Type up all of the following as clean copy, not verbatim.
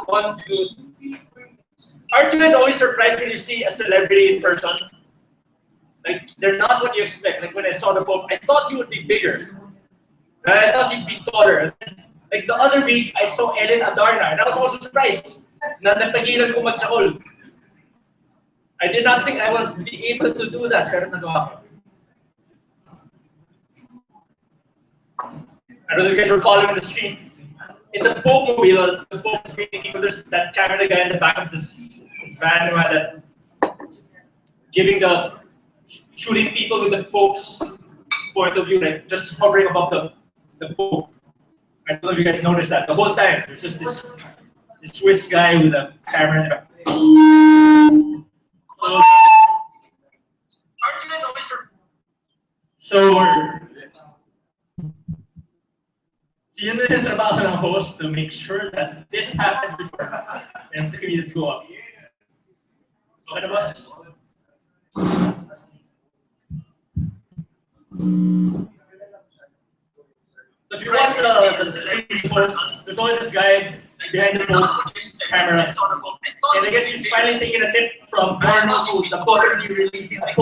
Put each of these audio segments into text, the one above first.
One, two. Aren't you guys always surprised when you see a celebrity in person? Like, they're not what you expect. Like, when I saw the Pope, I thought he would be bigger. Right? I thought he'd be taller. Like, the other week, I saw Ellen Adarna, and I was also surprised na napagilan ko mag-chakol. I did not think I would be able to do that, pero nagawa ko. I don't know if you guys were following the stream. In the Pope movie, the Pope's meeting people, there's that camera guy in the back of this van who had that shooting people with the Pope's point of view, like just hovering above the Pope. I don't know if you guys noticed that. The whole time, there's just this Swiss guy with a camera in the back. So, aren't you guys always so yun na yung trabaho ng host to make sure that this happens before and the comedians go up. Okay na, boss? So if you watch the stream before, there's always this guy behind the camera. And I guess he's finally taking a tip from Arnold to the quarterly releasing the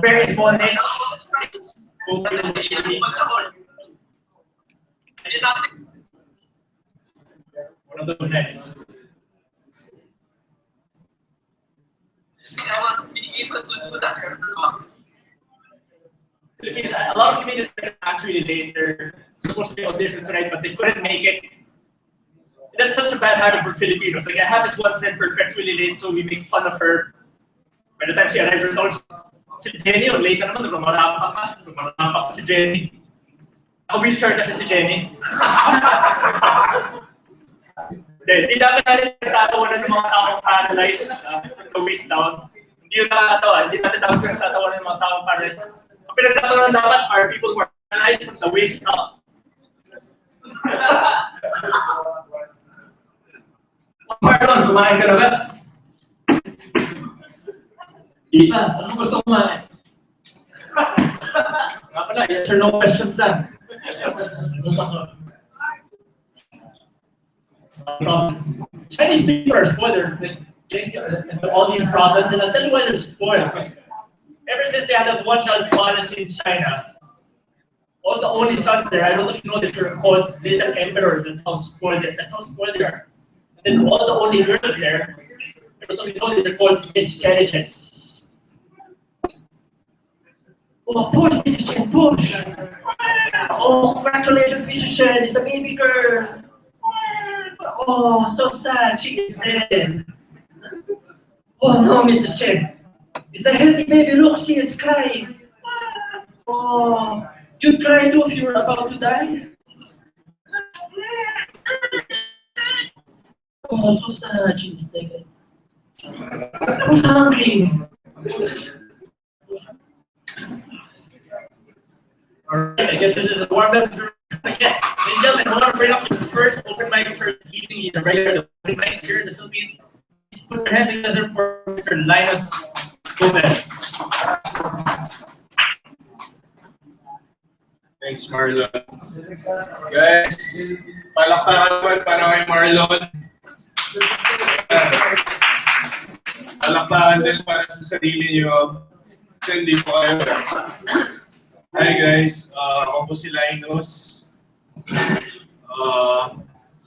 very small niche. One of those nights. I was able to do that. Philippines, a lot of comedians are actually late. They're supposed to be auditions tonight, but they couldn't make it. That's such a bad habit for Filipinos. Like, I have this one friend perpetually late, so we make fun of her. By the time she arrives, we're always si Jenny, o late na naman, lumalapak si Jenny. Wheelchair kasi si Jenny. Hindi dapat natin natatawanan ng mga taong paralyzed, the waist down. Hindi yun nakakatawa. Hindi natin dapat natatawanan ng mga taong paralyzed. Ang pinagtatawanan dapat are people who are paralyzed from the waist up. Marlon, kumain ka na ba? Ipa, saan mo gusto kumain? Nga pala, yes or no questions lang. Chinese people are spoiled. They're into all these problems, and I'll tell you why they're spoiled. Ever since they had that one-child policy in China, all the only sons there, I don't know if you know this, they're called little emperors. That's how spoiled they are. And then all the only girls there, I don't know if you know this, they're called miscarriages. Oh, push, Mrs. Chen, push! Oh, congratulations, Mrs. Chen, it's a baby girl! Oh, so sad, she is dead. Oh no, Mrs. Chen, it's a healthy baby, look, she is crying. Oh, you'd cry too if you were about to die? Oh, so sad, she is dead. Who's hungry? Alright, I guess this is a warm-up. Again, ladies and gentlemen, I want to bring up the first open mic for this evening. He's a regular open mic here in the Philippines. Put your hands together for Mr. Linus Gomez. Thanks, Marlon. Guys, palakpakan naman para kay Marlon. Palakpakan din para sa sarili niyo. Kasi hindi po kayo. Hi guys, ako po si Linus.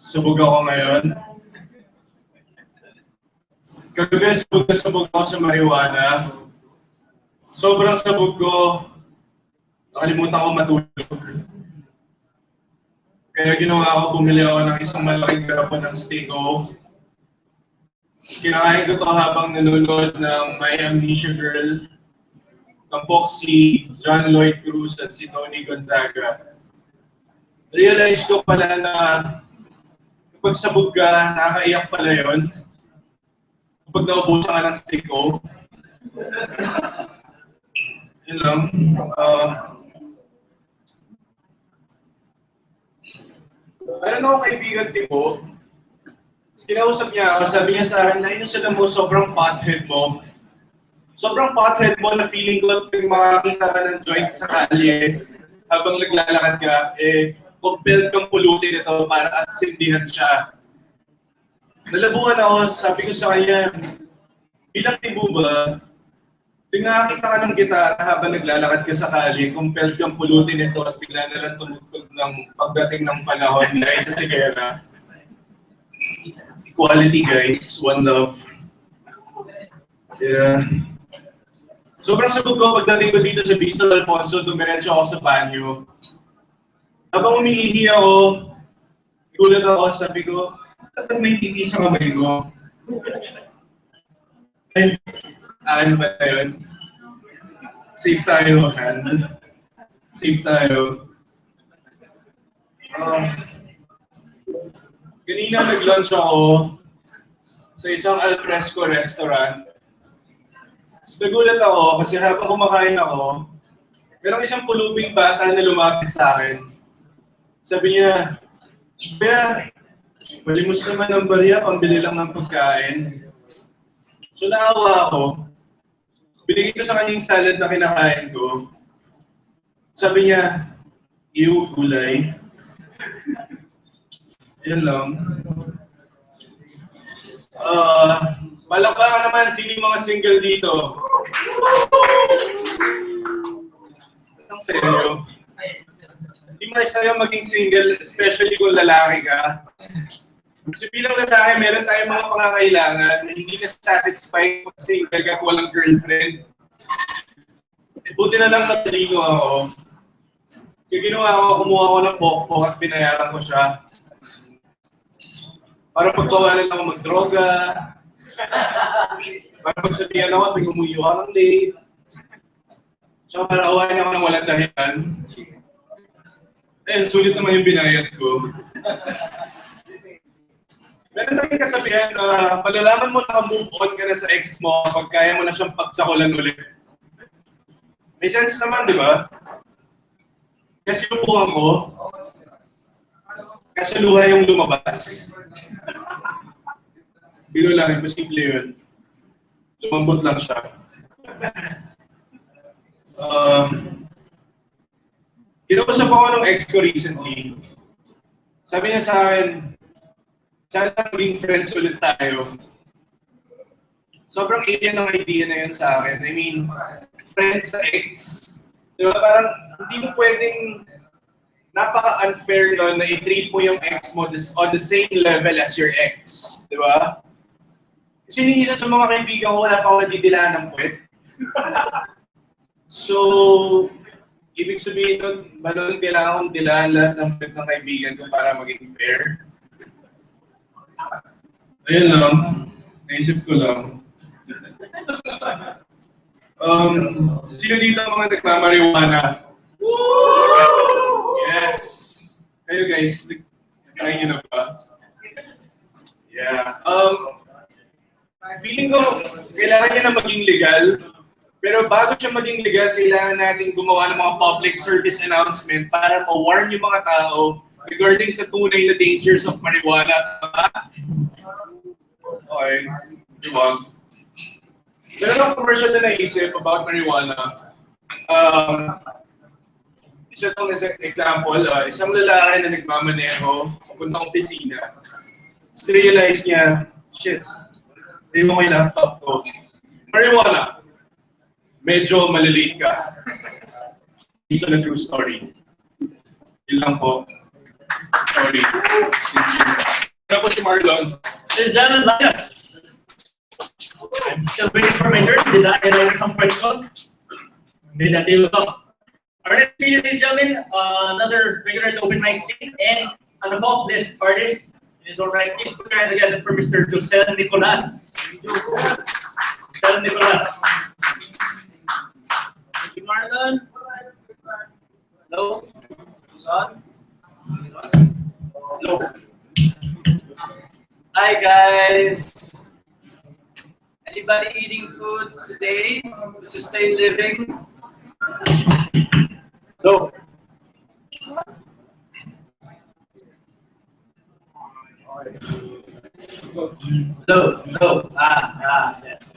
Subog ako ngayon. Kagabi, sabog ako sa marijuana. Sobrang sabog ko. Nakalimutan ko matulog. Kaya ginawa ko, bumili ako ng isang malaking garapon ng Stego. Kinakain ko ito habang nanonood ng My Amnesia Girl. Tampok si John Lloyd Cruz at si Tony Gonzaga. Realize ko pala na kapag sabog ka, nakakaiyak pala yun. Kapag naubusan ka ng Stego. Yun lang. Meron akong kaibigan tipo. Kinausap niya ako, sabi niya sa akin, Linus, alam mo, sobrang pothead mo. Sobrang pothead mo na feeling ko pag makakita ka ng joint sa kalye habang naglalakad ka, compelled kang pulutin ito para at sindihan siya. Nalabuhan ako, sabi ko sa kanya, bilang tibo ba, tingakita ka ng gitara habang naglalakad ka sa kali, compelled kang pulutin ito at bigla na lang tumugtog ng pagdating ng panahon dahil sa sigara. Equality guys, one love. Yeah. Sobrang sabog ko pagdating ko dito sa Bistro Alfonso, dumiretso ako sa banyo. Habang umiihi ako, gulat ako, sabi ko, dapat may titi sa kamay ko. Ay, ano ba yun? Safe tayo, hand. Safe tayo. Kanina nag-lunch ako sa isang alfresco restaurant. Nagulat ako kasi habang kumakain ako, merong isang pulubing bata na lumapit sa akin. Sabi niya, "Kuya, malimos naman ang barya, pambili lang ng pagkain." So naawa ako. Binigay ko sa kanya yung salad na kinakain ko. Sabi niya, "Ew, gulay." Yan lang. Palakpakan naman, sino yung mga single dito? Ang seryo. Hindi mo sa'yo maging single, especially kung lalaki ka. Kasi bilang lalaki, meron tayong mga pangangailangan na hindi na-satisfy kung single ka at walang girlfriend. Buti na lang natalino ako. Kaya ginawa ko, kumuha ko ng pokpok at binayaran ko siya. Para pagbawalan ako mag-droga. Para pagsabihan ako, pag umuyo ka ng late. Tsaka para awain ako ng walang dahilan. Ayun, sulit naman yung binayad ko. Meron tayong kasabihan na malalaman mo naka-move on ka na sa ex mo pag kaya mo na siyang pagsakulan ulit. May sense naman, di ba? Kasi lupuhan ko, kasi luha yung lumabas. Biro lang, imposible yun. Lumambot lang siya. Kinausap ako ng ex ko recently. Sabi niya sa akin, sana maging friends ulit tayo. Sobrang alien ng idea na yun sa akin. I mean, friends sa ex. Di ba? Parang hindi mo pwedeng napaka-unfair nun na i-treat mo yung ex mo on the same level as your ex. Di ba? Kasi ni isa sa mga kaibigan ko, wala pa ako nadidilaan ng puwet. So, ibig sabihin nun, ba nun kailangan kong dilaan lahat ng puwet ng kaibigan ko para maging fair? Ayun lang. Naisip ko lang. Sino dito ang mga nagmamariwana? Yes! Kayo guys, try nyo na ba? Yeah. Feeling ko, kailangan niya na maging legal. Pero bago siya maging legal, kailangan natin gumawa ng mga public service announcement para ma-warn yung mga tao regarding sa tunay na dangers of marijuana. Okay. Diba? Meron akong commercial na naisip about marijuana. Isa itong example, isang lalaki na nagmamaneho, papuntang opisina. Tapos realize niya, shit, hindi mo yung laptop ko. Marijuana. Medyo malilate ka. Dito na true story. Yun lang po. Sorry. Ano po si Marlon? Ladies and gentlemen, Lias. I'm still waiting for my turn. Did I know some question? Did that deal up? Our next video, ladies and gentlemen, another regular open mic scene. And on the top, this artist is all right. Please put your hands together for Mr. Josel Nicolas. Josel Nicolas. Thank you, Marlon. Hello? Is on? Hello. Hi, guys. Anybody eating food today to sustain living? No. No. Yes.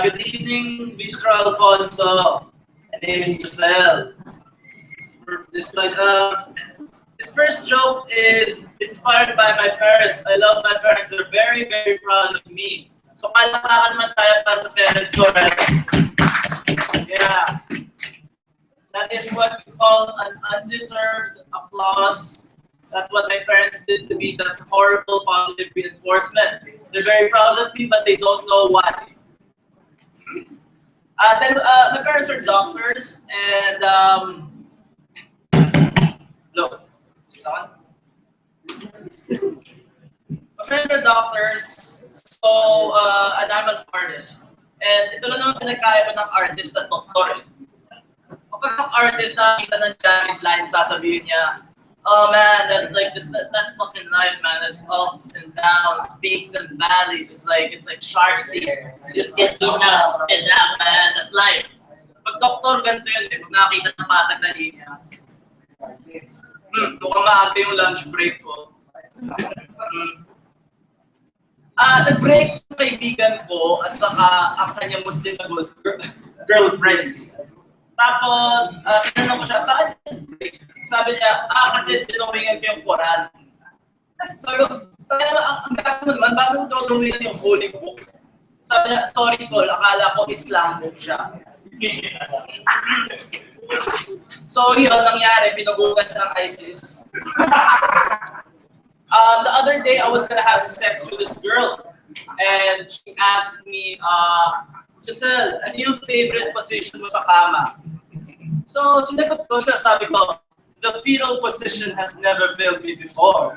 Good evening, Bistro Alfonso. My name is Giselle. This place. This first joke is inspired by my parents. I love my parents. They're very, very proud of me. So palakpakan naman tayo para sa parents ko, right? Yeah. That is what we call an undeserved applause. That's what my parents did to me. That's horrible positive reinforcement. They're very proud of me, but they don't know why. Then my parents are doctors, and hello, is this on? My parents are doctors, so and I'm an artist. And ito lang naman pinagkaiba ng artist at doktor. Kapag ang artist nakita ng jagged line, sasabihin niya, oh man, that's like this. That's fucking life, man. It's ups and downs, peaks and valleys. It's like Shark's Teeth. You just get eaten out, spit out, man. That's life. Pag doktor, ganito yun eh. Pag nakita ng patag na linya, mukhang maaga yung lunch break ko. Nag-break yung kaibigan ko at saka ang kanyang Muslim na girlfriend. Tapos, tinanong ko siya, bakit nag-break? Sabi niya, kasi dinawingan ko yung Quran. Sabi ko, ang gagawin mo naman, bakit mo dinawingan yung holy book? Sabi niya, sorry Col, akala ko Islam book siya. So yun, nangyari, pinugutan siya ng ISIS. The other day, I was gonna have sex with this girl. And she asked me, Giselle, ano yung favorite position mo sa kama? So, sinagot ko siya, sabi ko, the fetal position has never failed me before.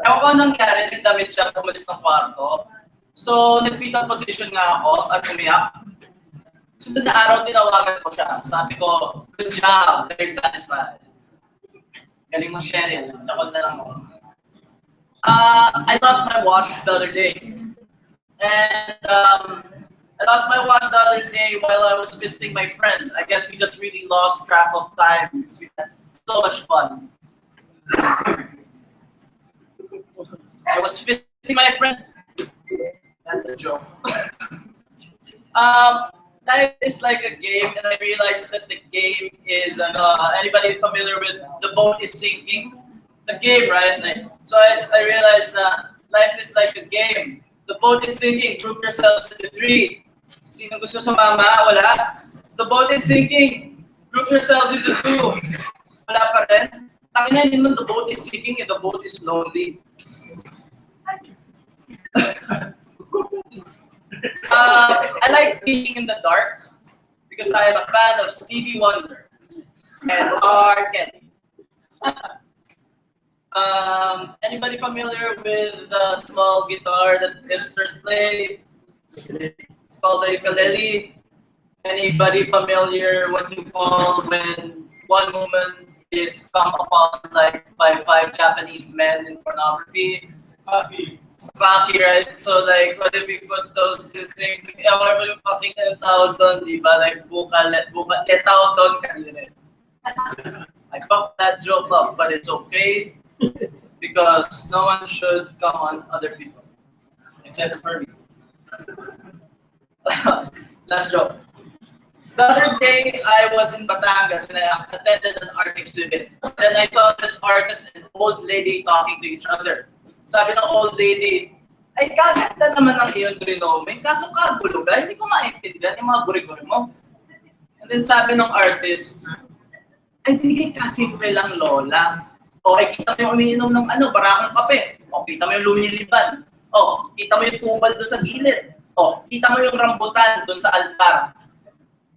Ewan ko nangyari, nagdamit siya, pumalis ng kwarto. So, nag-fetal position nga ako at umiyak. Sunod na araw, tinawagan ko siya. Sabi ko, good job, very satisfied. Galing mo, Cheryl. Tsaka na lang mo. I lost my watch the other day. And I lost my watch the other day while I was visiting my friend. I guess we just really lost track of time because we had so much fun. I was visiting my friend. That's a joke. Life is like a game, and I realized that the game is, anybody familiar with The Boat is Sinking? It's a game, right? So I realized that life is like a game. The boat is sinking. Group yourselves into 3. Sino gusto sumama? Wala. The boat is sinking. Group yourselves into 2. Wala pa rin. Tangina, hindi naman the boat is sinking and the boat is lonely. I like being in the dark because I am a fan of Stevie Wonder and R. Kelly. Anybody familiar with the small guitar that hipsters play? It's called a ukulele. Anybody familiar what you call when one woman is come upon like by 5 Japanese men in pornography? Paki, right? So like, what if we put those 2 things together? What yung paking tawag doon, di ba? Like, tawag doon kanina. I fucked that joke up, but it's okay because no one should come on other people except for me. Last joke. The other day, I was in Batangas and I attended an art exhibit. Then I saw this artist and old lady talking to each other. Sabi ng old lady, ay kaganda naman ang iyong drinome, kaso kaguluga, hindi ko maintindihan yung mga guri-guri mo. And then sabi ng artist, ay di kasimple lang lola. O ay kita mo yung umiinom ng barakong kape. O kita mo yung lumiliban. O kita mo yung tubal doon sa gilid. O kita mo yung rambutan doon sa altar.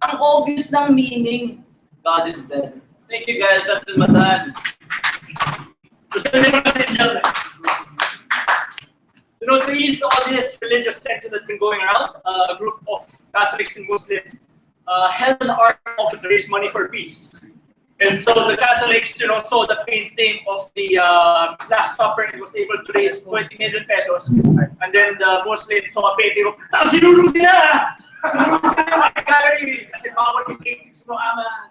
Ang obvious ng meaning, God is dead. Thank you guys, that's my time. You know, to ease all this religious tension that's been going around, a group of Catholics and Muslims held an art auction to raise money for peace. And so the Catholics, saw the painting of the Last Supper and was able to raise 20 million pesos. And then the Muslims saw a painting of Sinulog niya! Kasi bawal yung paintings mo, ama.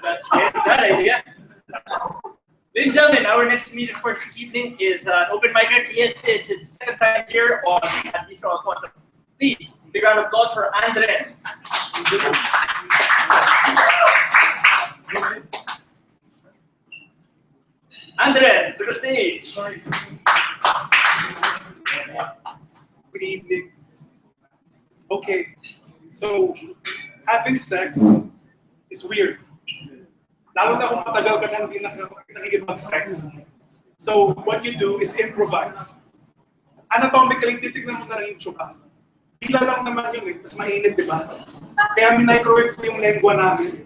That's it. That idea. Ladies and gentlemen, our next meeting for this evening is an open mic. It is his 2nd time here at Bistro Alfonso. Please, big round of applause for Andre. Andre, to the stage. Good evening. Okay, so having sex is weird. Lalo na kung matagal ka nang hindi nakikipag-sex. So what you do is improvise. Anatomically, titignan mo na rin yung tsuka. Hila lang naman yun eh, mas mainit, di ba? Kaya minicrowave ko yung lengwa namin.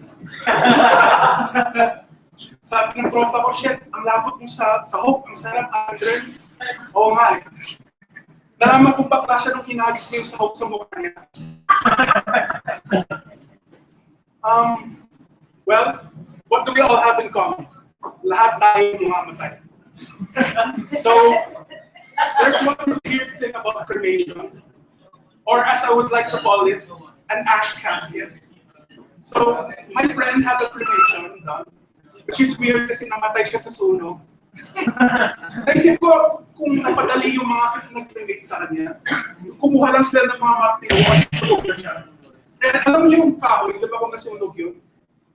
Sabi ng tropa ko, shit, ang lapot mo sa sahog, ang sarap, Andre. Oo nga eh. Nalaman kong bakla siya nung hinagis niya yung sahog sa mukha niya. Well, what do we all have in common? Lahat tayo mamamatay. So, there's one weird thing about cremation, or as I would like to call it, an ash casket. So, my friend had a cremation done, which is weird kasi namatay siya sa sunog. Naisip ko, kung napadali yung mga nag-cremate sa kanya, kumuha lang sila ng mga matiwas sa sunog siya. Kaya alam niyo yung kahoy, di ba kung nasunog yun?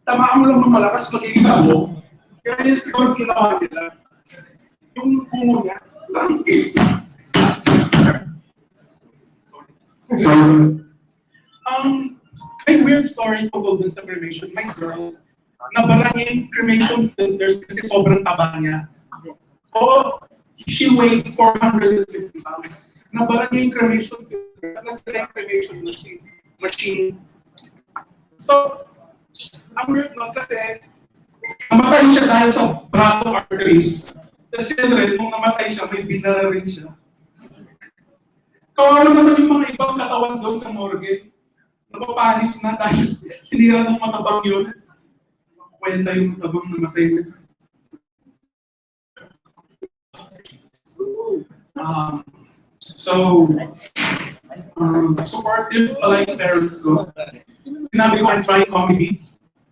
Tamaan mo lang ng malakas, magiging tabo. Kaya yun siguro ginawa nila. Yung bungo niya, so, may weird story tungkol dun sa cremation. My girl, nabala niya yung cremation filters kasi sobrang taba niya. Oh, she weighed 450 pounds. Nabala niya yung cremation filter at nasa yung cremation machine. So, ang weird nun kasi namatay siya dahil sa brato arteries. Tapos yun rin, nung namatay siya, may binara rin siya. Kawawa naman yung mga ibang katawan doon sa morgue. Napapanis na dahil sinira ng matabang yun. Kwenta yung matabang namatay na. Supportive pala yung parents ko. Sinabi ko, I'm trying comedy.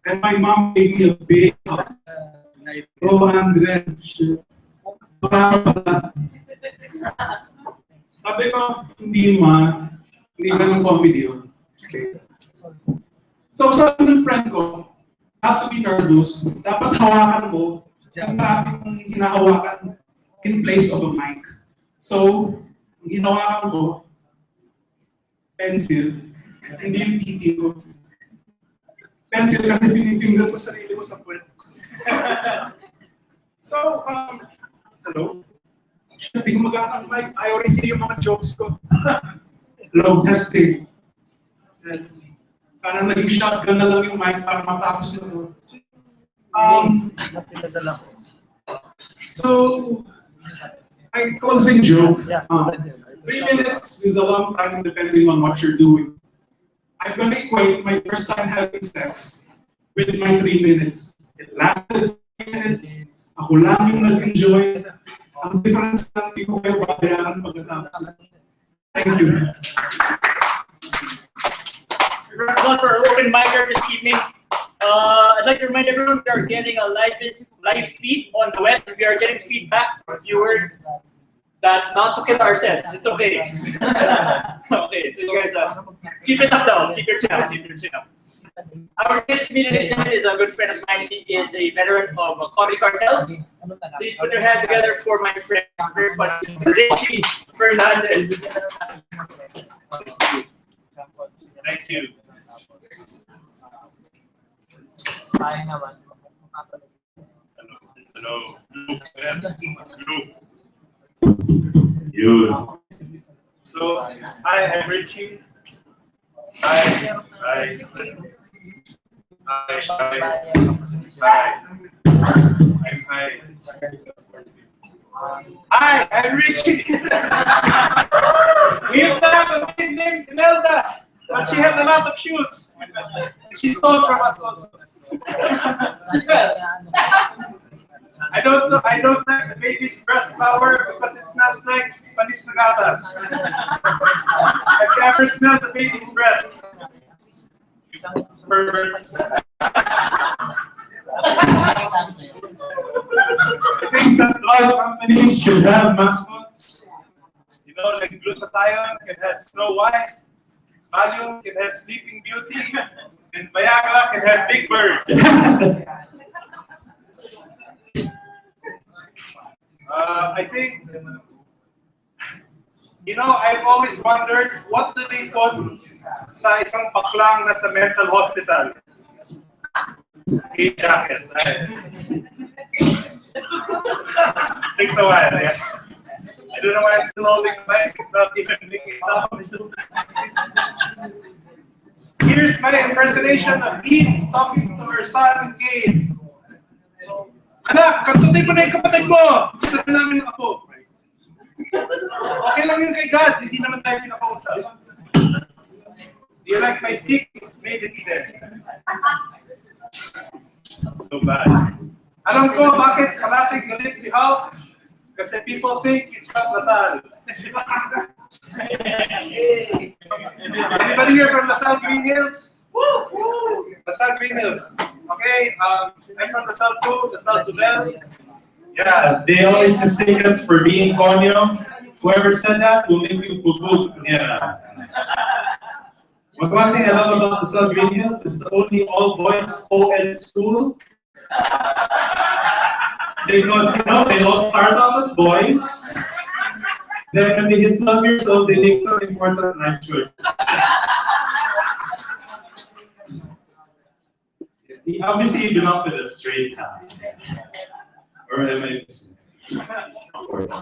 And my mom gave me a big hug. Oh, Andre, shit. Sabi ko, hindi ganun comedy yun. Okay. So, sabi ng friend ko, not to be nervous, dapat hawakan mo yung maraming hinahawakan in place of a mic. So, ang hinawakan ko, pencil, hindi yung titi ko. Pencil kasi pinifinger ko sarili ko sa puwet ko. So, hello? Hindi ko mag-aanang mic. Ayaw rin niya yung mga jokes ko. Low testing. And sana naging shotgun na lang yung mic para matapos na ito. So, my closing joke. 3 minutes is a long time depending on what you're doing. I'm going to equate my first time having sex with my 3 minutes. It lasted 3 minutes. Ako lang yung nag-enjoy. Ang difference lang, di ko kayo babayaran pagkatapos. Thank you. Congratulations for our open micer this evening. I'd like to remind everyone we are getting a live feed on the web. We are getting feedback from viewers that not to kill ourselves. It's okay. Okay, so you guys keep it up though. Keep your chin up. Keep your chin up. Our next comedian is a good friend of mine. He is a veteran of a comedy cartel. Please put your hands together for my friend, very funny, Richie Fernandez. Thank you. Hello. You. So, hi, I'm Richie. Hi. Hi, I'm Richie. We used to have a kid named Imelda, but she had a lot of shoes. She stole from us also. I don't like the baby's breath flower because it smells like panis na gatas. I've never smelled the baby's breath. Perverts. I think that all companies should have mascots. You know, like glutathione can have Snow White, Valium can have Sleeping Beauty, and Viagra can have Big Bird. I think, I've always wondered, what do they put sa isang baklang nasa mental hospital? A jacket. Takes a while, yeah. I don't know why I'm still holding the mic. It's not even blinking up. Here's my impersonation of Eve talking to her son, Cain. Anak, kantutin mo na yung kapatid mo! Gusto na namin ako. Okay lang yun kay God, hindi naman tayo pinakausap. Do you like my stick? It's made in Eden. So bad. Alam ko bakit parating galit si Hulk? Kasi people think he's from Lasal. Anybody here from Lasal Green Hills? Woo! Lasal Green Hills. Okay, I'm from Lasal too, Lasal Zubel. Yeah, they always mistake us for being Konyo. Whoever said that will make you poo-poo. Yeah. But one thing I love about the South Green Hills is the only all-boys co-ed school. Because, they all start off as boys. Then when they hit 12 years old, they make some important life choices. Obviously, you belong to the straight path. Or am I missing? Of course.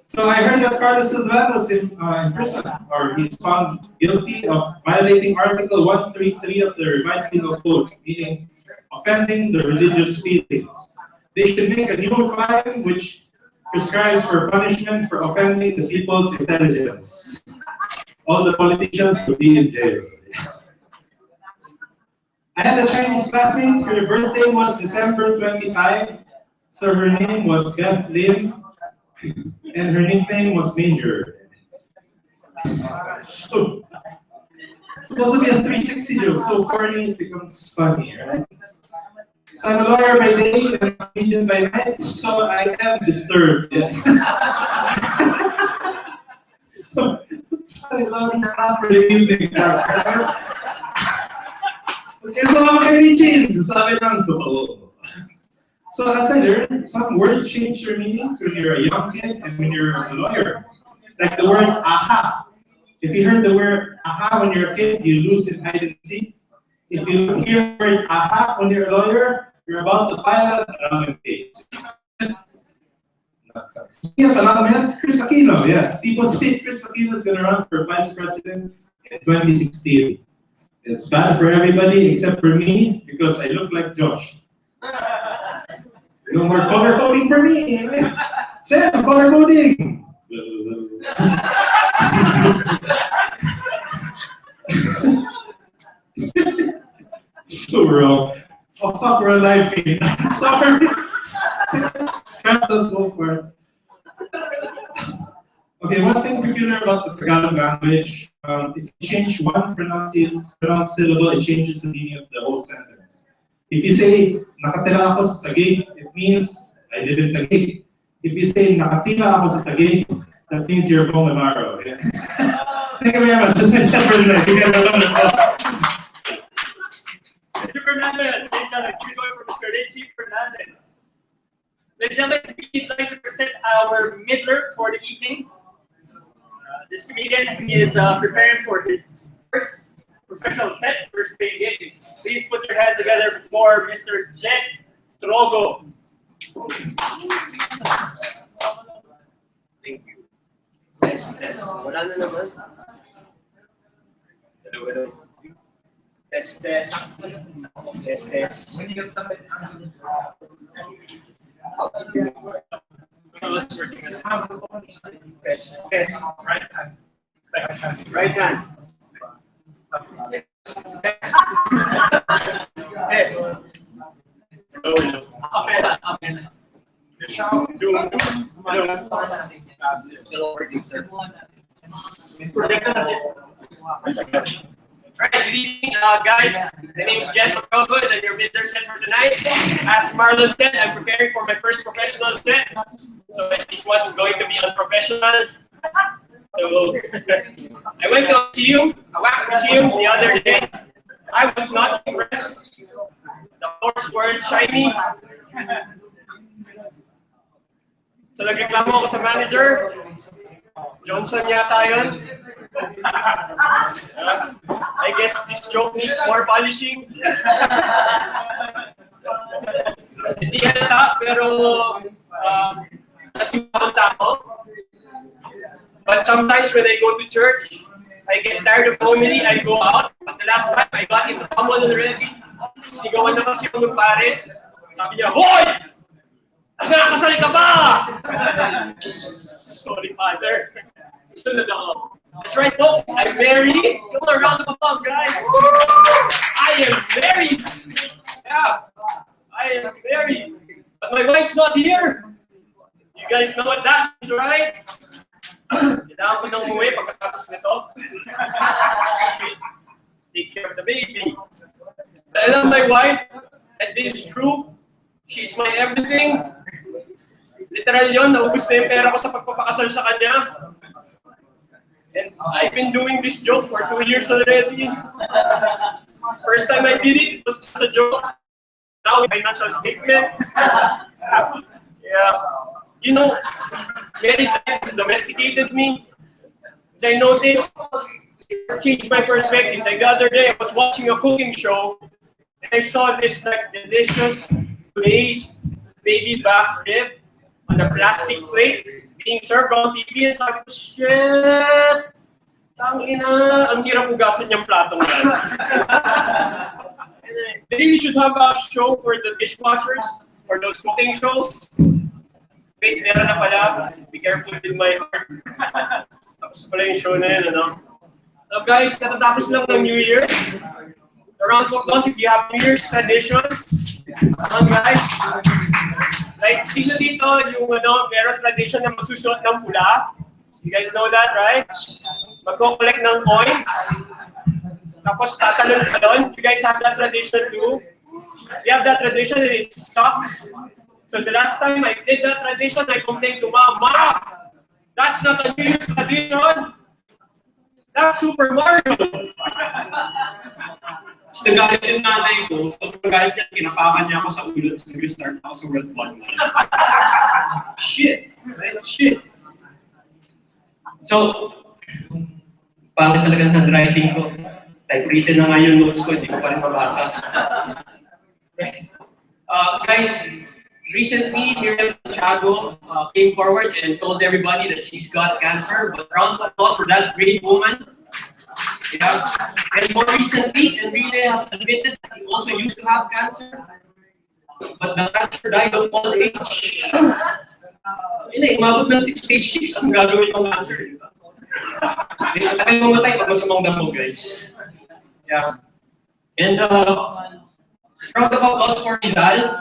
So I heard that Carlos Silva was in prison, or he's found guilty of violating Article 133 of the Revised Penal Code, meaning offending the religious feelings. They should make a new crime which prescribes for punishment for offending the people's intelligence. All the politicians will be in jail. I had a Chinese classmate, her birthday was December 25, so her name was Beth Lim, and her nickname was Manger. So, it's supposed to be a 360 joke, so corny it becomes funny, right? So I'm a lawyer by day and a comedian by night, so I am disturbed. So I love this class for the evening. Okay, so mga kaibigan, sabi lang totoo. So as I learned, some words change their meanings when you're a young kid and when you're a lawyer. Like the word aha. If you heard the word aha when you're a kid, you lose in hide and seek. If you hear the word aha when you're a lawyer, you're about to file an annulment case. Speaking of annulment, Chris Aquino, yeah. People say Chris Aquino is going to run for vice president in 2016. It's bad for everybody except for me because I look like Josh. No more color coding for me. Sam, color coding. So wrong. Oh fuck, we're alive. Sorry. Scrap that go for it. Okay, one thing peculiar about the Tagalog language, if you change one pronounced syllable, it changes the meaning of the whole sentence. If you say, nakatira ako sa Taguig, it means I live in Taguig. If you say, nakatira ako sa Taguig, that means you're from Navarro. Yeah? Thank you very much. Just my separate night. You guys are wonderful. Mr. Fernandez, ladies and gentlemen, we're going for Mr. Richie Fernandez. Ladies and gentlemen, we'd like to present our middler for the evening. This comedian is preparing for his first professional set, first paid gig. Please put your hands together for Mr. Jet Trogo. Thank you. Test. Wala na naman. Hello. Test. Test. Right hand. Test. Apela. Alright, good evening, guys. My name is Jen Macogo, and I'm your midler set for tonight. As Marlon said, I'm preparing for my first professional set. So this one's going to be unprofessional. So I went to a museum, a wax museum the other day. I was not impressed. The horse weren't shiny. So nagreklamo ako sa manager. Johnson yata yun. I guess this joke needs more polishing. Hindi halata, pero nasimulan ako. But sometimes when I go to church, I get tired of the homily, I go out. But the last time, I got into common already. Sigawan na kasi ako ng pare. Sabi niya, Hoy! Nakakasali ka ba? Sorry, Father. Sunod ako. That's right, folks. I'm married. Come on, round of applause, guys. I am married. Yeah, I am married. But my wife's not here. You guys know what that means, right? Kailangan ko nang umuwi pagkatapos nito. Take care of the baby. I love my wife, and this is true. She's my everything. Literal yun, naubos na yung pera ko sa pagpapakasal sa kanya. And I've been doing this joke for 2 years already. First time I did it was just a joke. Now, financial statement. Yeah. You know, many times domesticated me. As I noticed, it changed my perspective. Like the other day, I was watching a cooking show, and I saw this like delicious glazed baby back rib on a plastic plate being served on TV, and sabi ko, shit! Tangina, ang hirap ugasan yung platong yan. They really should have a show for the dishwashers, for those cooking shows. Wait, meron na pala. Be careful with my heart. Tapos pala yung show na yun, ano? So guys, natatapos lang ng New Year. Around us, if you have New Year's traditions, come on guys. Like, sino dito yung meron tradition na magsusuot ng pula? You guys know that, right? Magko-collect ng coins. Tapos tatalon-talon. You guys have that tradition too? We have that tradition and it sucks. So the last time I did that tradition, I complained to Mom, Ma, that's not a New Year's tradition. That's Super Mario. Tapos nagalit yung nanay ko, so nagalit niya, kinapakan niya ako sa ulo, tapos nag-restart ako sa World 1. Shit! Right? Shit! So, pangit talaga ng handwriting ko. Typewritten na nga yung notes ko, hindi ko pa rin mabasa. Guys, recently, Miriam Santiago came forward and told everybody that she's got cancer, but round of applause for that great woman. Yeah. And more recently, Enrique has admitted that he also used to have cancer, but the cancer died of old age. Yun eh, umabot ng stage 6 ang gagawin ng cancer. Ang tagal mamatay pag masamang damo, guys. Yeah. And round of applause for Rizal,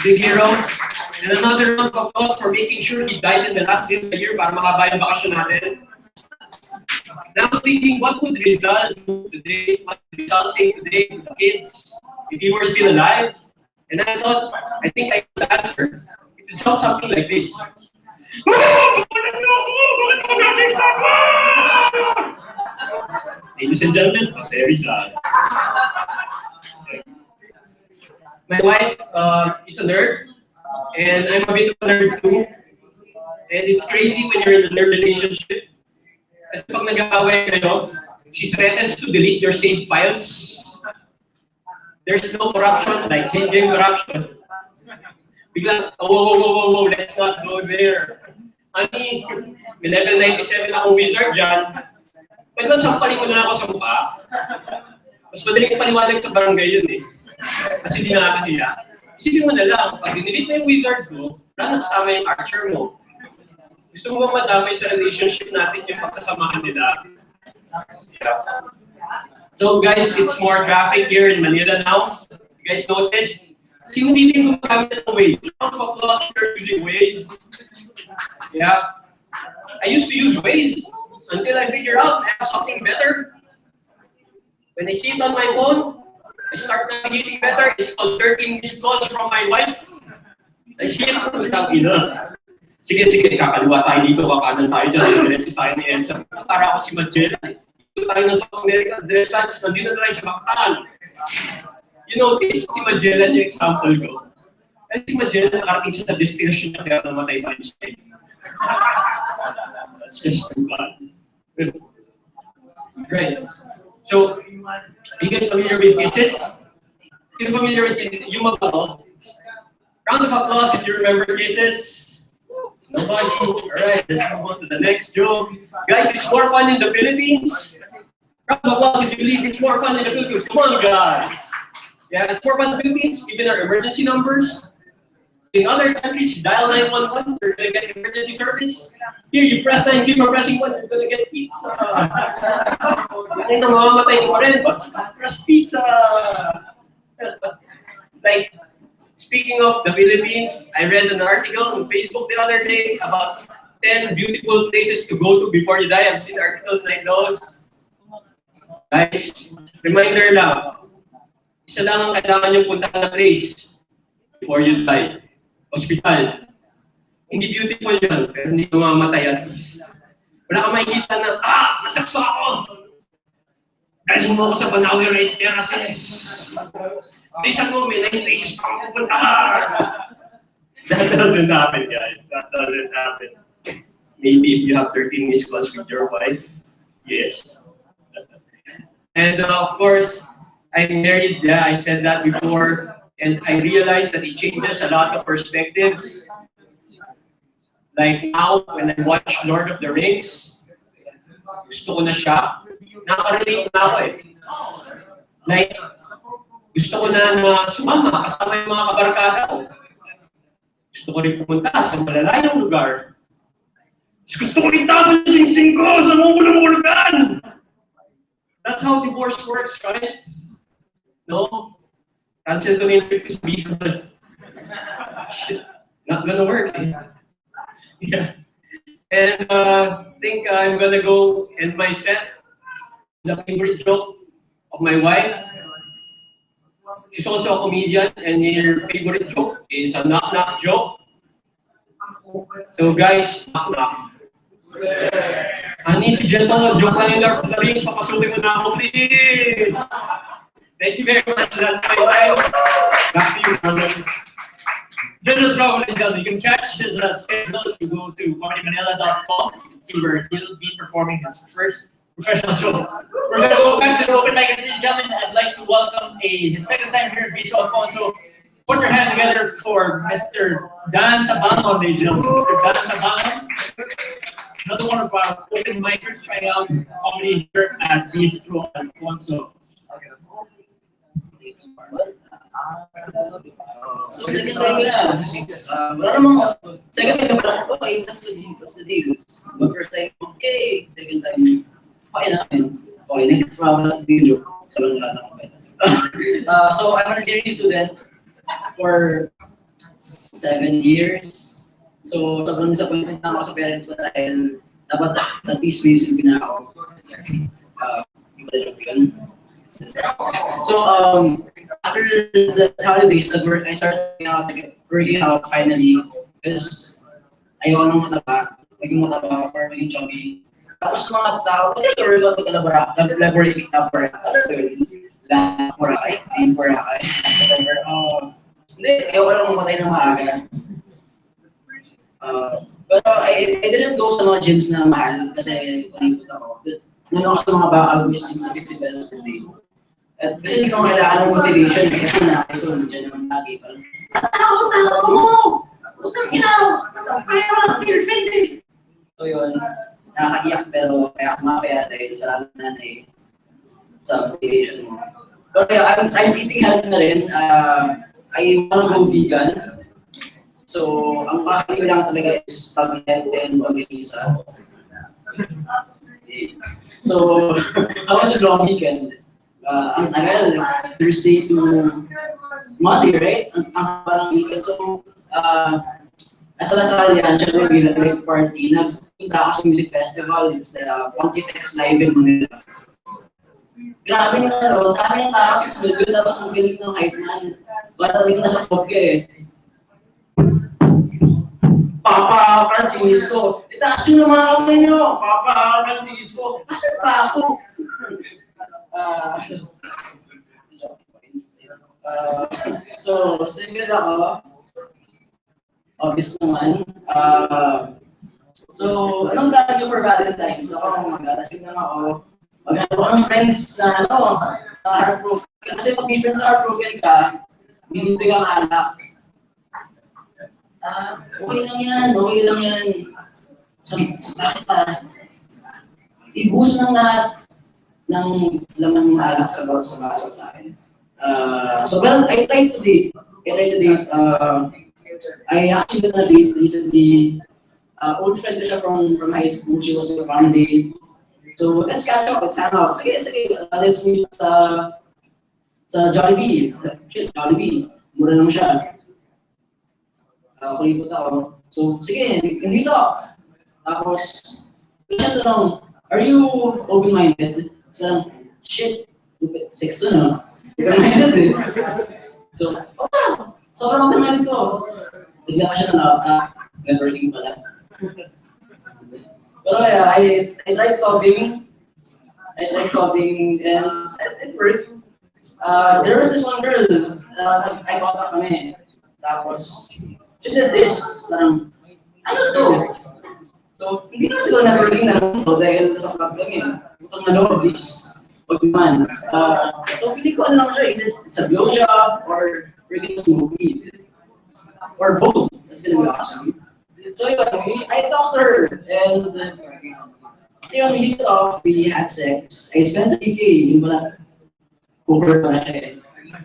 big hero. And another round of applause for making sure he died in the last day of the year para makabay ang bakasyon natin. And I was thinking, what would Rizal do today? What would Rizal say today to the kids if he were still alive? And I thought, I think I could answer. It would sound something like this. Ladies and gentlemen, Jose Rizal. My wife is a nerd, and I'm a bit of a nerd too. And it's crazy when you're in a nerd relationship. Kasi pag nag-aaway kayo, she threatens to delete your saved files. There's no corruption, like same corruption. Biglang, whoa, let's not go there. Honey, may level 97 akong wizard dyan. Pwede ba sampalin mo na ako sa mukha? Mas madaling paliwanag sa barangay yun eh. Kasi di na natin nila. Isipin mo na lang, pag dinilit mo yung wizard mo, wala na kasama yung archer mo. Gusto mo ba madamay sa relationship natin yung pagsasamahan nila? Yeah. So guys, it's more traffic here in Manila now. You guys notice? Sino dito yung gumagamit ng Waze? Round of applause for using Waze. Yeah. I used to use Waze until I figure out I have something better. When I see it on my phone, I start navigating better. It's called 13 missed calls from my wife. I see it without ina. Sige, kakaliwa tayo dito, kakanan tayo dyan, diretso tayo ni Elsa. Para ako si Magellan. Dito tayo ng South America, diretso, nandito na tayo sa Mactan. You know, this si Magellan yung example ko. Kasi imagine, nakarating siya sa destination niya kaya namatay pa rin siya. That's just too bad. Right. So, are you guys familiar with cases? If you're familiar with cases, you mag round of applause if you remember cases. Nobody? Alright, let's move on to the next joke. Guys, it's more fun in the Philippines. Round of applause if you believe it's more fun in the Philippines. Come on, guys. Yeah, it's more fun in the Philippines, given our emergency numbers. In other countries, you dial 911, you're going to get emergency service. Here, you press 9, keep on pressing 1, you're going to get pizza. Yan ang mamamatay mo rin, but press pizza. Like, speaking of the Philippines, I read an article on Facebook the other day about 10 beautiful places to go to before you die. I've seen articles like those. Guys, reminder lang, isa lang ang kailangan yung puntahan na place before you die. Hospital. Hindi beautiful yun, pero hindi mamamatay at least. Wala ka makikita na, nasakso ako! Dalhin mo ako sa Banawi Rice Terraces. Bisan mo, may 9 places pa akong pupuntahan. That doesn't happen, guys. That doesn't happen. Maybe if you have 13 missed calls with your wife, yes. And of course, I'm married, yeah, I said that before. And I realized that it changes a lot of perspectives. Like now, when I watch Lord of the Rings, gusto ko na siya. Nakarelate na ako eh. Like, gusto ko na sumama kasama yung mga kabarkada ko. Gusto ko rin pumunta sa malalayong lugar. Gusto ko rin tama ng sing-sing ko sa mumulong-ulugan! That's how divorce works, right? No? Cancel to name because shit, not gonna work. Yeah. And I think I'm gonna go end my set. The favorite joke of my wife. She's also a comedian, and her favorite joke is a knock-knock joke. So guys, knock-knock. Ani si Jeto, joke lang yung Lord of the Rings, papasukin mo na ako, please! Thank you very much. That's my time. Back to you, Brandon. Just drop it down. You can catch his schedule if you go to comedymanila.com. You can see where he'll be performing his first professional show. We're going to go back to the open mic. Ladies and gentlemen, I'd like to welcome his second time here at Bistro Alfonso. Put your hand together for Mr. Dan Tabangon, ladies and gentlemen. Mr. Dan Tabangon. Another one of our open micers trying out comedy here at Bistro Alfonso. So second time ko na. Wala namang, second time ko na, okay, that's the deal. But first time, okay, second time, okay namin. Okay, next round na video. So I'm an engineering student for 7 years. So sobrang disappointment na ako sa parents ko dahil dapat at least may silbi na ako. Hindi ko na joke yun. So after the holidays, I started working out finally because ayaw nang mataba, maging mataba or maging chubby. Tapos mga tao, workout ko laborating upper, Boracay, whatever. Hindi, ayaw ko lang mamatay ng maaga. Pero I didn't go sa mga gyms na mahal kasi panikot ako. Nanonood ako sa mga bakal gyms sa 60 pesos per day. At kasi hindi ko kailangan ng motivation kasi nakakita ko nandiyan naman lagi. Tatawa mo! Huwag kang inaw! Tatawa! You're fading! So yun, nakakaiyak pero kaya kumapaya dahil salamat nanay sa motivation mo. But I'm eating healthy na rin. I want to go vegan. So, ang kakain ko lang talaga is pag-net and pag-isa. So, how was your long weekend? Ang tagal, Thursday to Monday, right? Ang parang weekend. So, nasa Lasal yan, siya may nag-great party. Nagpunta ako sa music festival. It's the Funky Fest Live in Manila. Grabe na ano, dami ng tao sa studio, tapos ang galing ng hype man. Bata rin nasa podcast eh. Papa Francisco, itaas yung mga kamay nyo. Papa Francisco, asan pa ako? So, single ako. obvious naman. So, anong plano nyo for Valentine's? Ako, mag-alasing lang ako. Maghanap ako ng friends na na heartbroken. Kasi pag may friends na heartbroken ka, binibig ang alak. Okay lang yan, okay lang yan. Bakit pa? Ibuhos ng lahat ng laman ng alak sa baso sa akin. So, well, I tried to date. I actually did a date recently. Old friend ko siya from high school. She was in a farm date. So, let's catch up, let's hang out. Sige, let's meet sa Jollibee. Shit, Jollibee. Mura lang siya. Kulipot ako. So, sige, nandito ako. Tapos, siya tanong, are you open-minded? So, shit, sex na, no? Open-minded eh. So, sobrang open-minded ko. Bigla ka siya na networking pala. Pero yeah, I tried copying. And it worked. There was this one girl, I contact kami. Tapos, she did this, parang, ano to? So, hindi naman siguro networking na naman to dahil nasa club lang eh. Utang na loob, please. Huwag naman. So, feeling ko ano lang siya, either it's a blowjob or we're gonna smoke weed. Or both. That's gonna be awesome. So, yun, I talked to her and yun, we hit it off, we had sex. I spent 3K, yung pala, over pa na siya eh.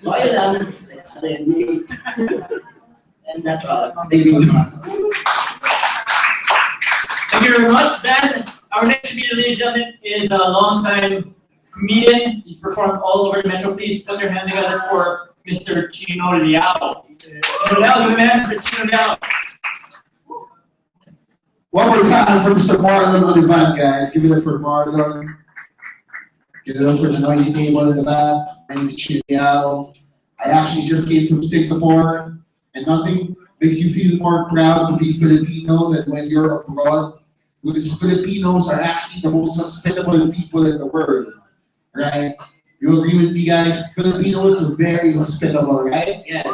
Okay lang, sex na rin. And that's all. Thank you. Thank you very much, Ben. Our next speaker, ladies and gentlemen, is a longtime comedian. He's performed all over the metro. Please put your hands together for Mr. Chino Liao. Chino Liao, give a man, Mr. Chino Liao. One more time for Mr. Marlon on the back, guys. Give it up for Marlon. Give it up for the noisy table in the back. My name is Chino Liao. I actually just came from Singapore, and nothing makes you feel more proud to be Filipino than when you're abroad, because Filipinos are actually the most hospitable people in the world, right? You agree with me, guys? Filipinos are very hospitable, right? Yes.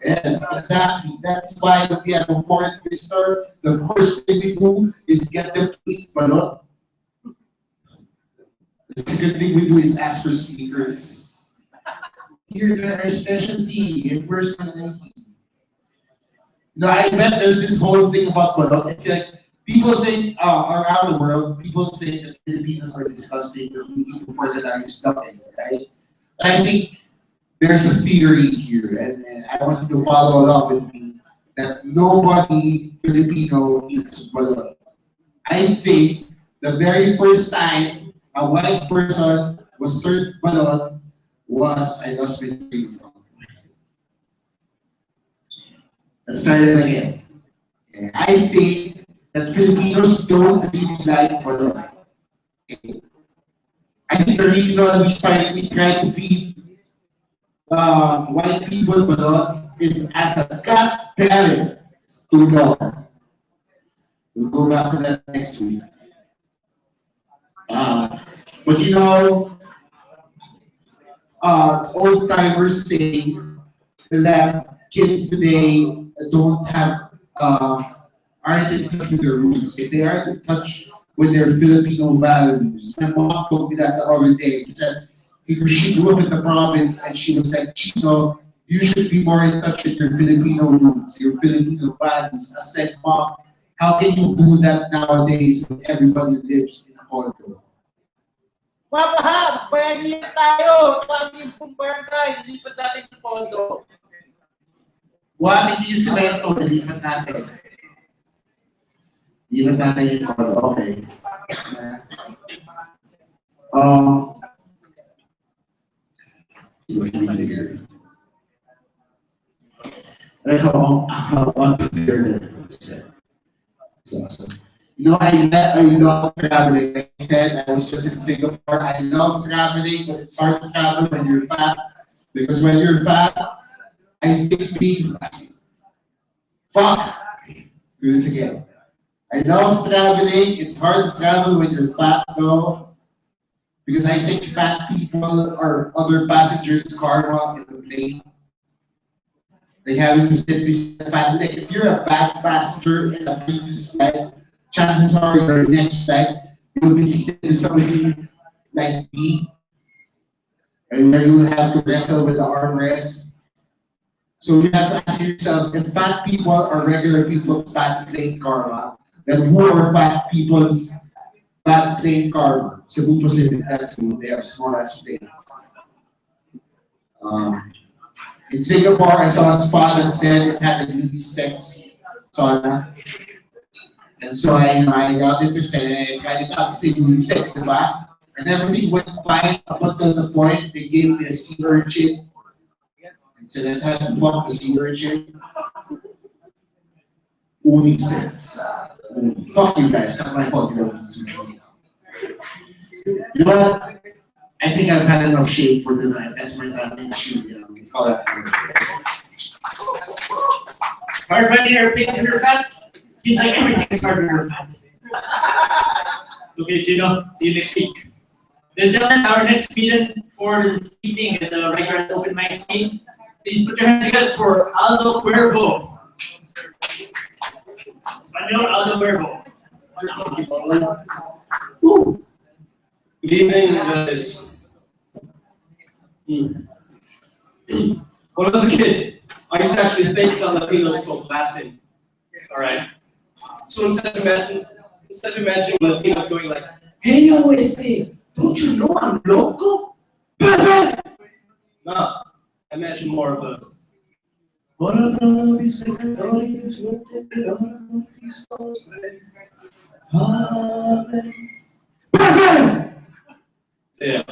Yes, exactly. That's why if we have a foreign visitor, the first thing we do is get them to eat balot. The second thing we do is ask for sneakers. Here's our specialty in personality. No, I bet there's this whole thing about balot. It's like people think around the world, people think that Filipinos are disgusting, that we eat before the lunch, nothing, right? But I think there's a theory here, and I want you to follow along with me, that nobody Filipino eats balot. I think the very first time a white person was served balot was, I lost my train of thought. Let's start it again. Okay. I think that Filipinos don't really like balot. Okay. I think the reason we try to feed white people balot is as a cat parent to dog. We'll go back to that next week. But you know, old timers say that kids today don't have aren't in touch with their roots. If they aren't in touch with their Filipino values. My mom told me that the other day. She said she grew up in the province and she was like, Chino, you should be more in touch with your Filipino roots, your Filipino values. I said, Mom, how can you do that nowadays when everybody lives in a condo? Mapahab, pwede tayo. Tawagin yung barangay, ilipat natin yung pondo. Wala yung semento, ilipat natin. Ilipat natin yung pondo, okay. How unprepared it's awesome. You know, I love traveling. Like I said, I was just in Singapore. I love traveling, but it's hard to travel when you're fat. Because when you're fat, I think people. Fuck! Do this again. I love traveling. It's hard to travel when you're fat, though. Because I think fat people are other passengers' karma in the plane. Like having to sit beside the fan. Like if you're a back passenger in a previous flight, chances are your next flight you'll be seated with somebody like me, and where you will have to wrestle with the armrest. So you have to ask yourselves, if fat people are regular people's fat plane karma, then who are fat people's fat plane karma? Cebu Pacific, that's who. They have small ass planes. In Singapore, I saw a spa that said it had a unisex sauna. And so I got interested and I tried it out to say unisex, diba? And everything went fine up until the point they gave me a sea urchin. And so I had to fuck the sea urchin. Unisex. Fuck you guys, not my fault. You know what? I think I've had enough shade for tonight. That's my damn issue. Let's call it. Hard running airplane under fat? Seems like everything is hard under fat. Okay, Gino, see you next week. Ladies and gentlemen, our next meeting for this evening is a regular open mic scene. Please put your hands together for Aldo Cuervo. Espanol Aldo Cuervo. Woo. Good evening, guys. When I was a kid, I used to actually think that Latinos spoke Latin. Alright. So instead of imagining Latinos going like, hey yo, ese, don't you know I'm loco? Nah, I imagine more of a yeah.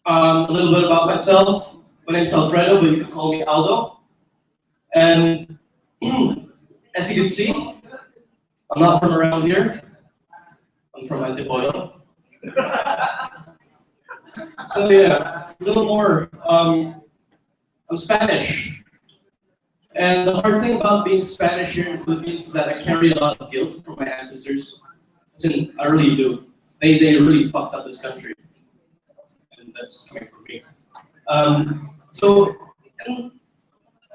A little bit about myself. My name's Alfredo, but you can call me Aldo. And as you can see, I'm not from around here. I'm from Antipolo. So yeah, a little more. I'm Spanish. And the hard thing about being Spanish here in the Philippines is that I carry a lot of guilt from my ancestors. I really do. They really fucked up this country. And that's coming from me. So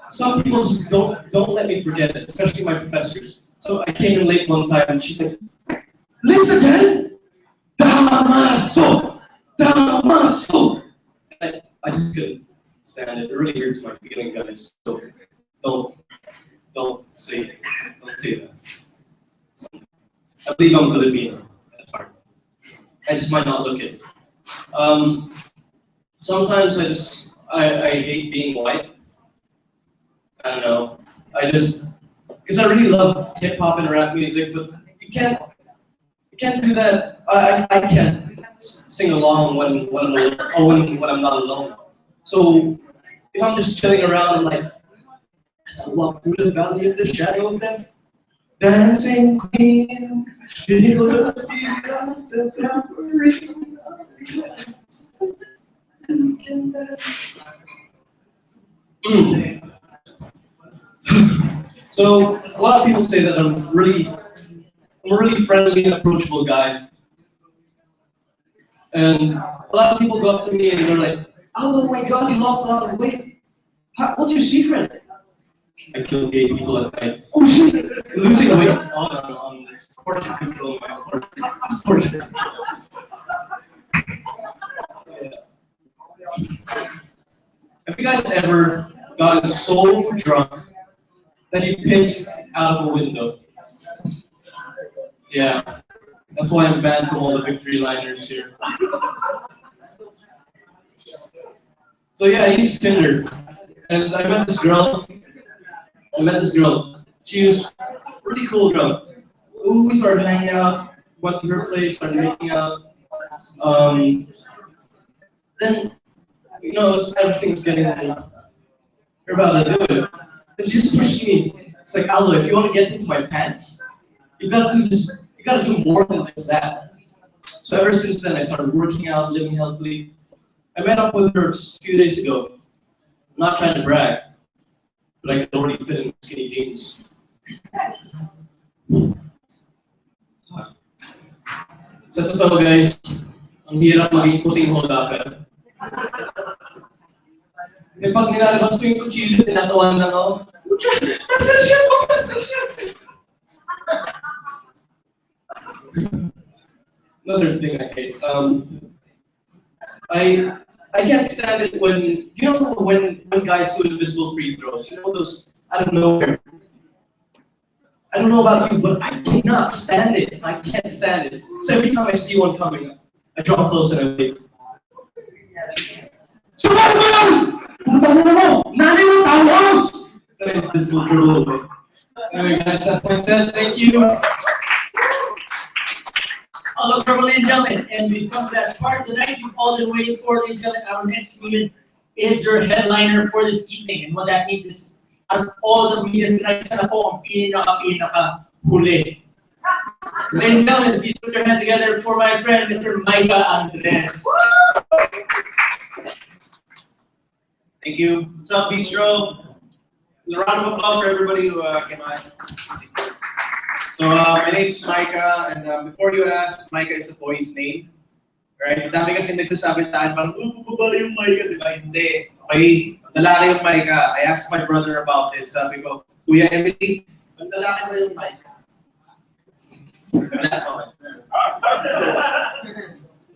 some people just don't let me forget it, especially my professors. So I came in late one time and she's like, late again? Damaso! Damaso! I just couldn't stand it. It really hurts my feeling, guys. So don't say that. I believe I'm Filipino at heart. I just might not look it. Sometimes I hate being white. I don't know. Because I really love hip hop and rap music, but you can't do that. I can't sing along when I'm alone, or when I'm not alone. So if I'm just chilling around, like as I walk through the valley of the shadow of death, dancing queen, she will be the separation. So a lot of people say that I'm a really friendly and approachable guy. And a lot of people go up to me and they're like, oh my god, you lost a lot of weight. What's your secret? I kill gay people at night. Oh shit! Losing weight? Oh no, it's torture control, man. It's torture. Yeah. Have you guys ever gotten so drunk that you pissed out of a window? Yeah. That's why I'm banned from all the victory liners here. So yeah, I used Tinder. And I met this girl. She was a really cool girl. We started hanging out, went to her place, started making out. Then, everything was getting you're about to do it. And she just pushed me. It's like, Aldo, if you want to get into my pants, you gotta do more than just that. So ever since then, I started working out, living healthily. I met up with her a few days ago. I'm not trying to brag, but I could already fit in skinny jeans. Sa totoo guys, ang hirap maging puting hulga. Eh pag nilalabas ko yung kutsilyo, tinatawanan ako. Another thing I hate. I can't stand it when when guys do invisible free throws. You know those out of nowhere. I don't know about you, but I cannot stand it. I can't stand it. So every time I see one coming, I draw close and I wait. So what about you? Nani mo tawos? And I just will dribble away. Anyway, guys, that's my set. Thank you. Hello, ladies and gentlemen, and we've come to that part of the night you've all been waiting for, ladies and gentlemen. Our next comedian is your headliner for this evening, and what that means is, out of all the comedians tonight, siya na po ang pinaka-huli. Ladies and gentlemen, please put your hands together for my friend, Mr. Micah Andres. Thank you. What's up, Bistro? A round of applause for everybody who came out. So, my name's Micah, and before you ask, Micah is a boy's name. Right? Dami kasi nagsasabi sa akin, parang, babae yung Micah, di ba? Hindi. Okay, lalaki yung Micah. I asked my brother about it. Sabi ko, Kuya Emily, ang lalaki ba yung Micah?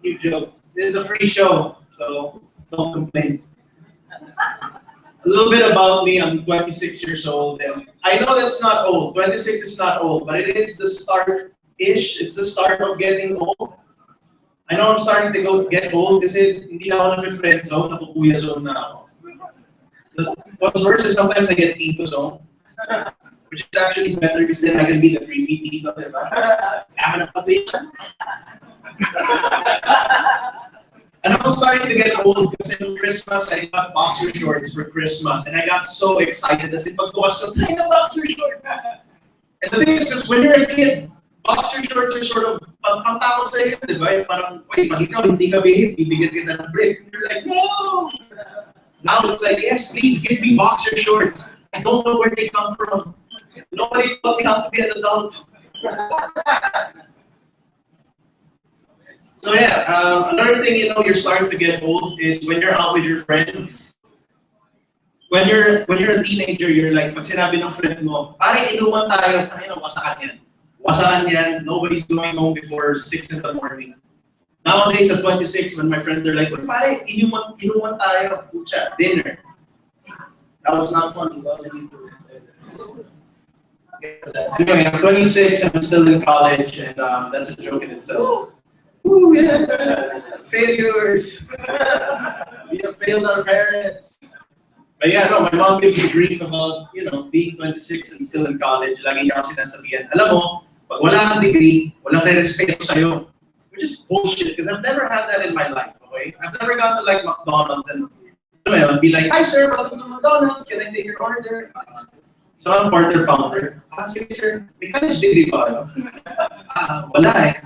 Good joke. This is a free show, so don't complain. A little bit about me, I'm 26 years old, and I know that's not old. 26 is not old, but it is the start-ish. It's the start of getting old. I know I'm starting to get old kasi hindi na ako na-friend zone, nakukuya zone na ako. What's worse is sometimes I get tito zone, which is actually better because then I can be the creepy tito, diba? Kama na pati yan. And I'm starting to get old because in Christmas, I got boxer shorts for Christmas. And I got so excited. Kasi pagbukas ko, tayo na boxer shorts! And the thing is, because when you're a kid, boxer shorts are sort of pangtakot sa iyo, di ba? Parang, wait, pag ikaw hindi ka behave, bibigyan kita ng break. And you're like, no! Now it's like, yes, please give me boxer shorts. I don't know where they come from. Nobody taught me how to be an adult. So yeah, another thing you're starting to get old is when you're out with your friends. When you're a teenager, you're like, pag sinabi ng friend mo, parang inuman tayo, wasakan yan. Wasakan yan, nobody's going home before 6 in the morning. Nowadays at 26, when my friends are like, pare, inuman tayo, pucha, dinner. That was not fun. Anyway, I'm 26 and I'm still in college, and that's a joke in itself. Ooh, yeah. Failures. We have failed our parents. But yeah, no, my mom gives me grief about, being 26 and still in college. Lagi niya ako sinasabihan, alam mo, pag wala kang degree, walang respeto sa'yo. Which is bullshit, because I've never had that in my life, okay? I've never gone to like McDonald's and be like, hi sir, welcome to McDonald's, can I take your order? So I'm quarter pounder. Sige sir, may college degree ba? Wala eh.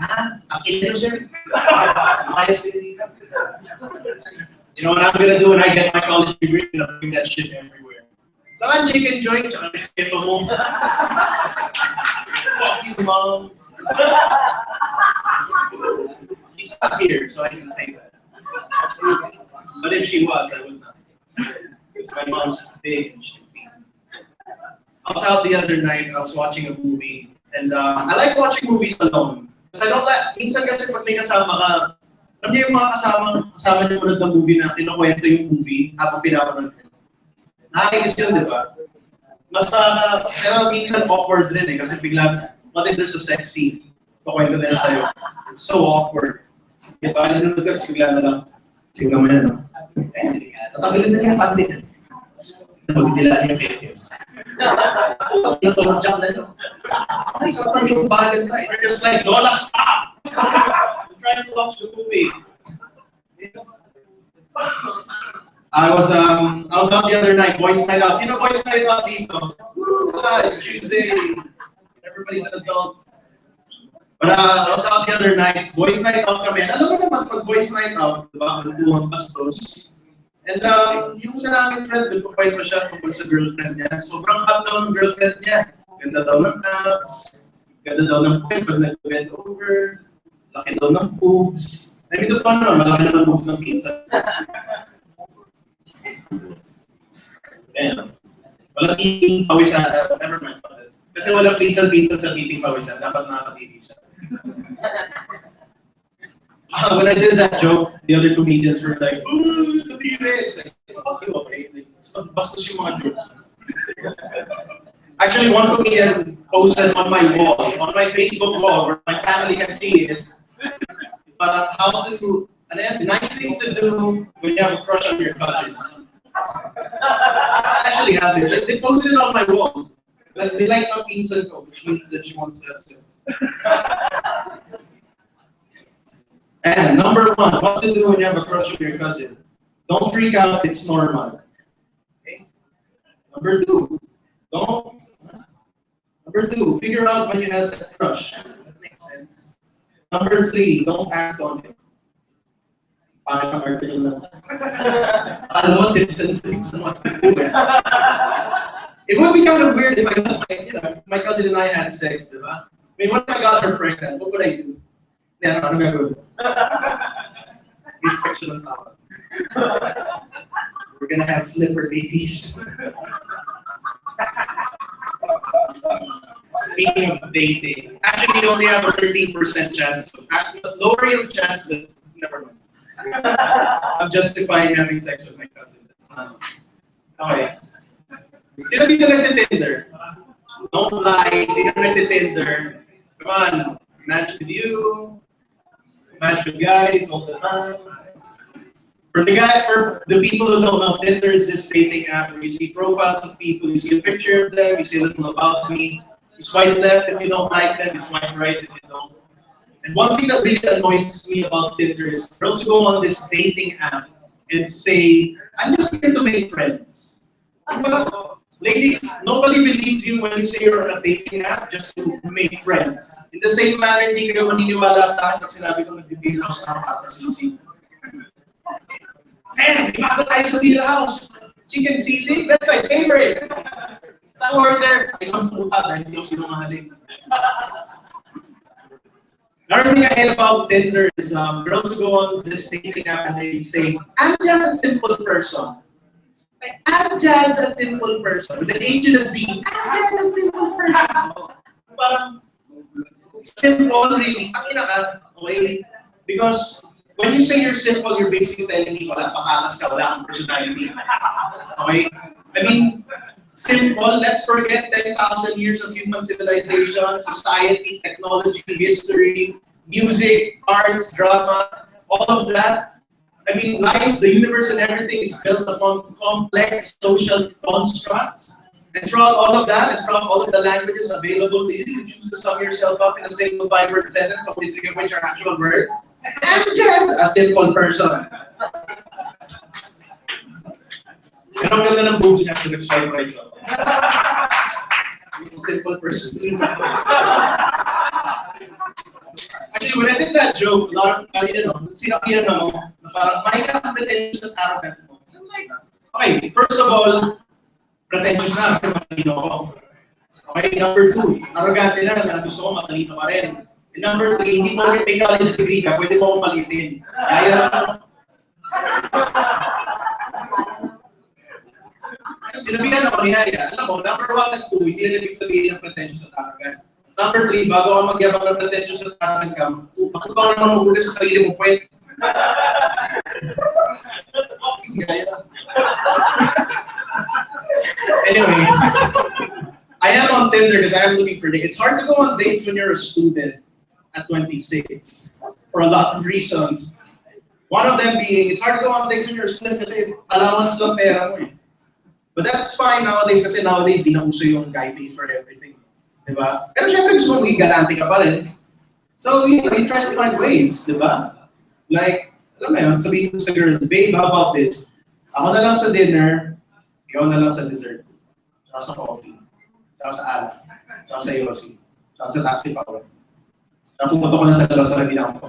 Akilin mo sir. You know what I'm gonna do when I get my college degree? I'm gonna bring that shit everywhere. Saka chicken joint, tsaka respeto mo. Fuck you, mom. She's not here, so I can say that. But if she was, I would not. Because my mom's big and she'd be. I was out the other night, I was watching a movie, and I like watching movies alone. Because I don't like, minsan kasi pag may kasama ka, alam niyo yung mga kasama niyo manood ng movie na kinukwento yung movie habang pinapanood niyo. Nakakainis yun, di ba? Pero minsan awkward rin eh, kasi bigla, what if there's a sex scene? Kukwento nila sa'yo. It's so awkward. Di ba? Nanonood kasi bigla na lang, tingnan mo yan, no? Tatanggalin na niya pati. Nagdila niya videos. You're just like, Lola, stop! I'm trying to watch the movie. I was out the other night, boys night out. Sino boys night out dito? It's Tuesday. Everybody's an adult. But I was out the other night, boys night out kami. Alam mo naman, pag boys night out, diba, magbuhang bastos. And yung sa namin friend, nagpapayat pa siya tungkol sa girlfriend niya. Sobrang hot daw ng girlfriend niya. Ganda daw ng abs, ganda daw ng pwede pag nag-bend over, laki daw ng boobs. I mean, totoo naman, malaki naman boobs ng pinsa. Damn. Walang titing pawisan. Never mind. Kasi walang pinsan-pinsan sa titing pawisan. Dapat nakakatitig siya. When I did that joke, the other comedians were like, ooh, katire. It's like, fuck you, okay? Bastos yung mga jokes. Actually, one comedian posted on my wall, on my Facebook wall, where my family can see it, but how to, and I have 9 things to do when you have a crush on your cousin. I actually have it. They posted it on my wall. Like, they like my pizza, which means that she wants to have sex. And number 1, what to do when you have a crush on your cousin? Don't freak out, it's normal. Okay? Number 2, figure out when you had that crush. That makes sense. Number 3, don't act on it. It would be kind of weird if my cousin and I had sex, diba? I mean, what if I got her pregnant? What would I do? Yeah, I'm gonna go. It's sexual power. We're gonna have flipper babies. Speaking of dating, actually we only have a 13% chance. Lower your chance, but never mind. I'm justifying having sex with my cousin. That's not okay. Sino dito nagte-Tinder? Don't lie. Sino nagte-Tinder? Come on. Match with you. Match with guys all the time. For the people who don't know, Tinder is this dating app where you see profiles of people, you see a picture of them, you see a little about me. You swipe left if you don't like them, you swipe right if you don't. And one thing that really annoys me about Tinder is girls who go on this dating app and say, I'm just here to make friends. Well, ladies, nobody believes you when you say you're on a dating app just to make friends. In the same manner, hindi kayo maniniwala sa akin pag sinabi ko nag-beer house na ako sa CC. Sam, imago tayo sa beer house. Chicken sisig, that's my favorite. Sa order, isang puta dahil hindi ako sinungaling. Another thing I hate about Tinder is girls who go on this dating app and they say, I'm just a simple person. Like, I'm just a simple person. With an H and a Z. I'm just a simple person. Parang, simple really. Okay? Because when you say you're simple, you're basically telling me wala pakakas ka, wala kang personality. Okay? I mean, simple, let's forget 10,000 years of human civilization, society, technology, history, music, arts, drama, all of that. I mean, life, the universe and everything is built upon complex social constructs. And throughout all of that, and throughout all of the languages available to you, you choose to sum yourself up in a single 5-word sentence, only 3 of which are actual words. I'm just a simple person. And ang ganda ng boobs niya, nag-swipe right up. Simple person. Actually, when I did that joke, a lot of sinabihan ako, na parang mahirap ang pretentious at arrogant mo. I'm like, okay, first of all, pretentious na, kasi matalino ako. Okay, number 2, arrogante na gusto ko matalino pa rin. And number 3, hindi mo rin may college degree ka, pwede mo akong palitin. Kaya na. Sinabihan ako ni Haya, alam mo, number 1 at 2, hindi na ibig sabihin ng pretentious at arrogant. Number 3, bago ka magyabang ng pretentious at arrogant ka, bakit ba ka naman maghuli sa sarili mo, pwede? Anyway, I am on Tinder because I am looking for dates. It's hard to go on dates when you're a student at 26 for a lot of reasons. One of them being, it's hard to go on dates when you're a student kasi allowance lang pera mo eh. But that's fine nowadays kasi nowadays di na uso yung guy pays for everything. Diba? Pero syempre gusto mo maging galante ka pa rin. So, you try to find ways, diba? Like, alam mo yun, sabihin ko sa girl, babe, how about this? Ako na lang sa dinner, ikaw na lang sa dessert. Tsaka sa coffee. Tsaka sa alak. Tsaka sa Yossi. Tsaka sa taxi power. Tsaka pumunta ko na sa dalawa sa hindi na ako pa.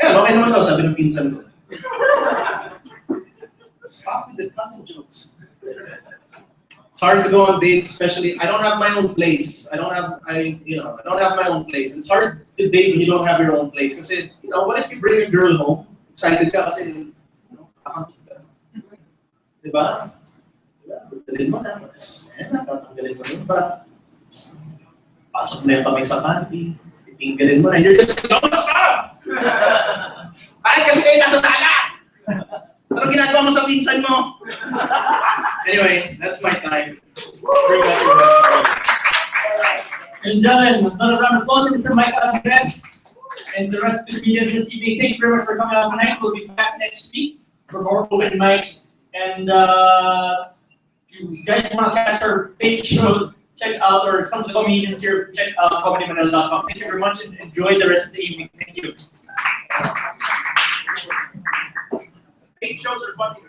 Eh, okay naman daw, sabi ng pinsan ko. Stop with the cousin jokes. It's hard to go on dates, especially I don't have my own place. I don't have my own place. It's hard to date when you don't have your own place. Kasi, what if you bring a girl home? Excited ka kasi, diba? Galing mo na. Tatanggalin mo yun. But, pasok na yung kamay sa panty. Titinggalin mo na. You're just like, oh, stop! Bakit kasi kayo nasa sala? Anong ginagawa mo sa pinsan mo? Anyway, that's my time. Very much. And gentlemen, another round of applause to Mr. Mike Andres and the rest of the media this evening. Thank you very much for coming out tonight. We'll be back next week for more open mics. And if you guys want to catch our fake shows, check out, or some of the comedians here, check out comedymanila.com. Thank you very much and enjoy the rest of the evening. Thank you. Fake shows are funny.